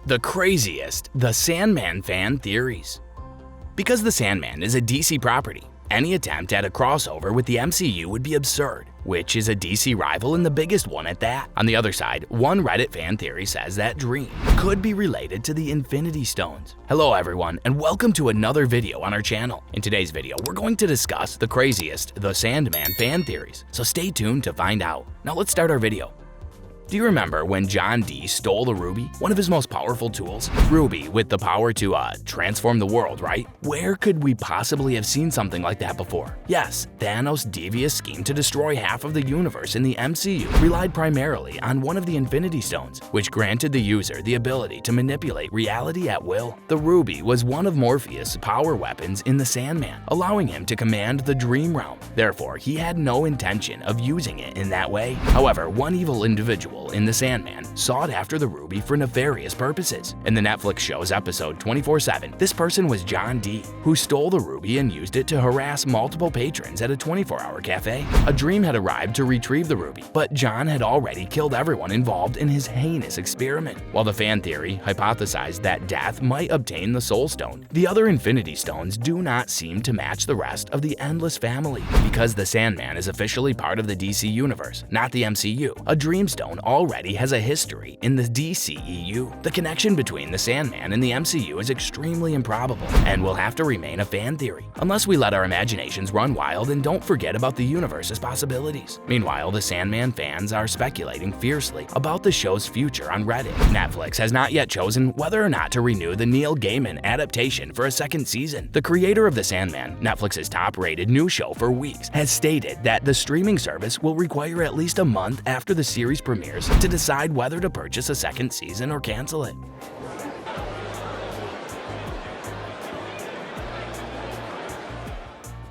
The craziest, the Sandman fan theories. Because the Sandman is a DC property, any attempt at a crossover with the MCU would be absurd, which is a DC rival and the biggest one at that. On the other side, one Reddit fan theory says that Dream could be related to the Infinity Stones. Hello everyone, and welcome to another video on our channel. In today's video, we're going to discuss the craziest, the Sandman fan theories, so stay tuned to find out. Now let's start our video. Do you remember when John Dee stole the Ruby, one of his most powerful tools? Ruby with the power to transform the world, right? Where could we possibly have seen something like that before? Yes, Thanos' devious scheme to destroy half of the universe in the MCU relied primarily on one of the Infinity Stones, which granted the user the ability to manipulate reality at will. The Ruby was one of Morpheus' power weapons in the Sandman, allowing him to command the Dream Realm. Therefore, he had no intention of using it in that way. However, one evil individual in the Sandman sought after the Ruby for nefarious purposes. In the Netflix show's episode 24/7, this person was John Dee, who stole the Ruby and used it to harass multiple patrons at a 24-hour cafe. A Dream had arrived to retrieve the Ruby, but John had already killed everyone involved in his heinous experiment. While the fan theory hypothesized that Death might obtain the Soul Stone, the other Infinity Stones do not seem to match the rest of the Endless family. Because the Sandman is officially part of the DC universe, not the MCU, a Dreamstone already has a history in the DCEU. The connection between the Sandman and the MCU is extremely improbable and will have to remain a fan theory, unless we let our imaginations run wild and don't forget about the universe's possibilities. Meanwhile, the Sandman fans are speculating fiercely about the show's future on Reddit. Netflix has not yet chosen whether or not to renew the Neil Gaiman adaptation for a second season. The creator of the Sandman, Netflix's top-rated new show for weeks, has stated that the streaming service will require at least a month after the series premieres to decide whether to purchase a second season or cancel it.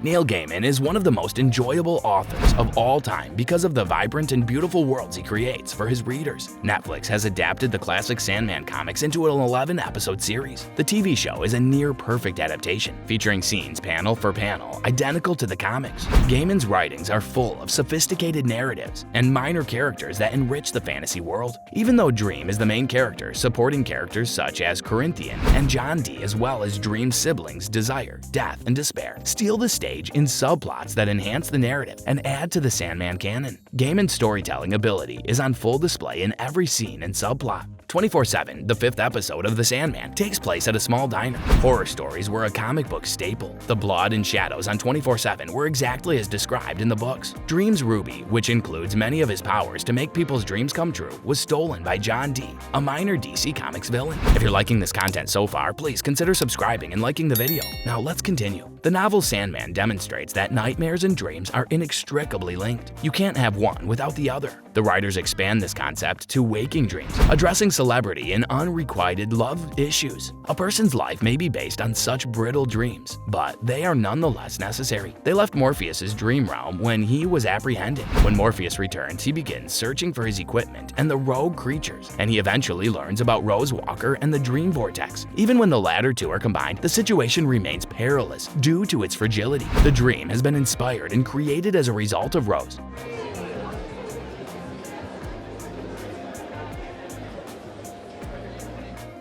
Neil Gaiman is one of the most enjoyable authors of all time because of the vibrant and beautiful worlds he creates for his readers. Netflix has adapted the classic Sandman comics into an 11-episode series. The TV show is a near-perfect adaptation, featuring scenes panel for panel identical to the comics. Gaiman's writings are full of sophisticated narratives and minor characters that enrich the fantasy world. Even though Dream is the main character, supporting characters such as Corinthian and John Dee, as well as Dream's siblings Desire, Death, and Despair, steal the stage in subplots that enhance the narrative and add to the Sandman canon. Gaiman's storytelling ability is on full display in every scene and subplot. 24/7, the 5th episode of The Sandman, takes place at a small diner. Horror stories were a comic book staple. The blood and shadows on 24/7 were exactly as described in the books. Dream's Ruby, which includes many of his powers to make people's dreams come true, was stolen by John Dee, a minor DC Comics villain. If you're liking this content so far, please consider subscribing and liking the video. Now let's continue. The novel Sandman demonstrates that nightmares and dreams are inextricably linked. You can't have one without the other. The writers expand this concept to waking dreams, addressing celebrity and unrequited love issues. A person's life may be based on such brittle dreams, but they are nonetheless necessary. They left Morpheus' dream realm when he was apprehended. When Morpheus returns, he begins searching for his equipment and the rogue creatures, and he eventually learns about Rose Walker and the Dream Vortex. Even when the latter two are combined, the situation remains perilous due to its fragility. The dream has been inspired and created as a result of Rose.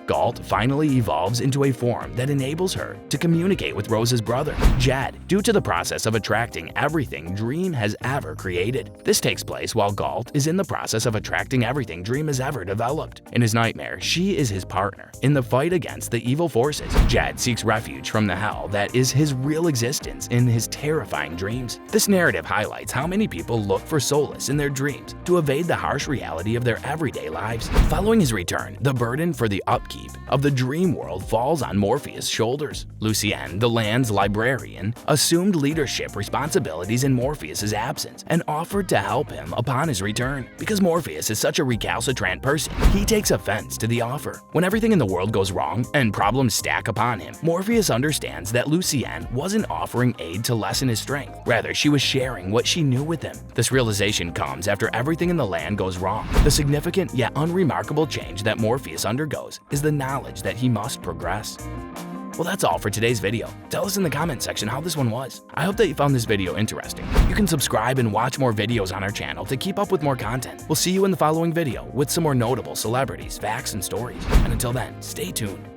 Galt finally evolves into a form that enables her to communicate with Rose's brother, Jed, due to the process of attracting everything Dream has ever created. This takes place while Galt is in the process of attracting everything Dream has ever developed. In his nightmare, she is his partner. In the fight against the evil forces, Jed seeks refuge from the hell that is his real existence in his terrifying dreams. This narrative highlights how many people look for solace in their dreams to evade the harsh reality of their everyday lives. Following his return, the burden for the upkeep of the dream world falls on Morpheus' shoulders. Lucienne, the land's librarian, assumed leadership responsibilities in Morpheus' absence and offered to help him upon his return. Because Morpheus is such a recalcitrant person, he takes offense to the offer. When everything in the world goes wrong and problems stack upon him, Morpheus understands that Lucienne wasn't offering aid to lessen his strength. Rather, she was sharing what she knew with him. This realization comes after everything in the land goes wrong. The significant yet unremarkable change that Morpheus undergoes is the knowledge that he must progress. Well, that's all for today's video. Tell us in the comment section how this one was. I hope that you found this video interesting. You can subscribe and watch more videos on our channel to keep up with more content. We'll see you in the following video with some more notable celebrities, facts, and stories. And until then, stay tuned.